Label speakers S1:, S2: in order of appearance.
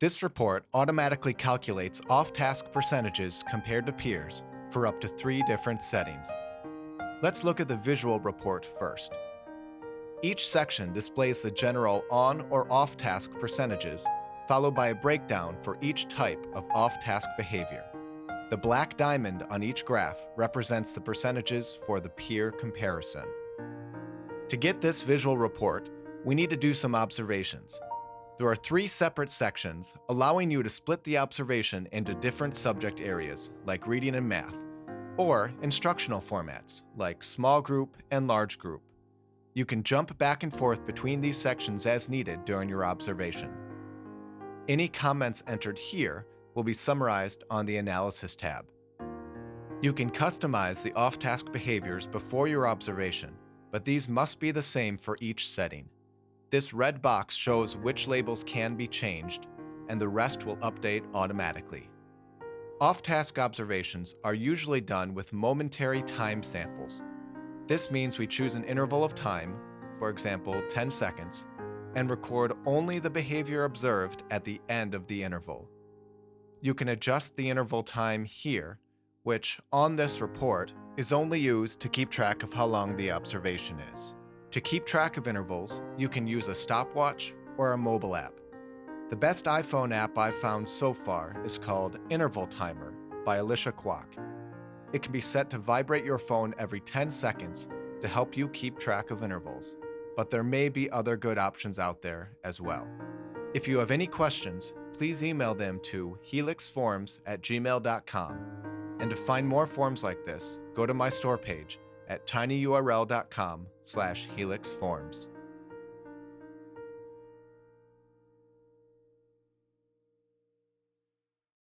S1: This report automatically calculates off-task percentages compared to peers for up to 3 different settings. Let's look at the visual report first. Each section displays the general on or off-task percentages, followed by a breakdown for each type of off-task behavior. The black diamond on each graph represents the percentages for the peer comparison. To get this visual report, we need to do some observations. There are 3 separate sections, allowing you to split the observation into different subject areas, like reading and math, or instructional formats, like small group and large group. You can jump back and forth between these sections as needed during your observation. Any comments entered here will be summarized on the Analysis tab. You can customize the off-task behaviors before your observation, but these must be the same for each setting. This red box shows which labels can be changed, and the rest will update automatically. Off-task observations are usually done with momentary time samples. This means we choose an interval of time, for example 10 seconds, and record only the behavior observed at the end of the interval. You can adjust the interval time here, which, on this report, is only used to keep track of how long the observation is. To keep track of intervals, you can use a stopwatch or a mobile app. The best iPhone app I've found so far is called Interval Timer by Alicia Kwok. It can be set to vibrate your phone every 10 seconds to help you keep track of intervals, but there may be other good options out there as well. If you have any questions, please email them to helixforms@gmail.com. And to find more forms like this, go to my store page at tinyurl.com/helixforms.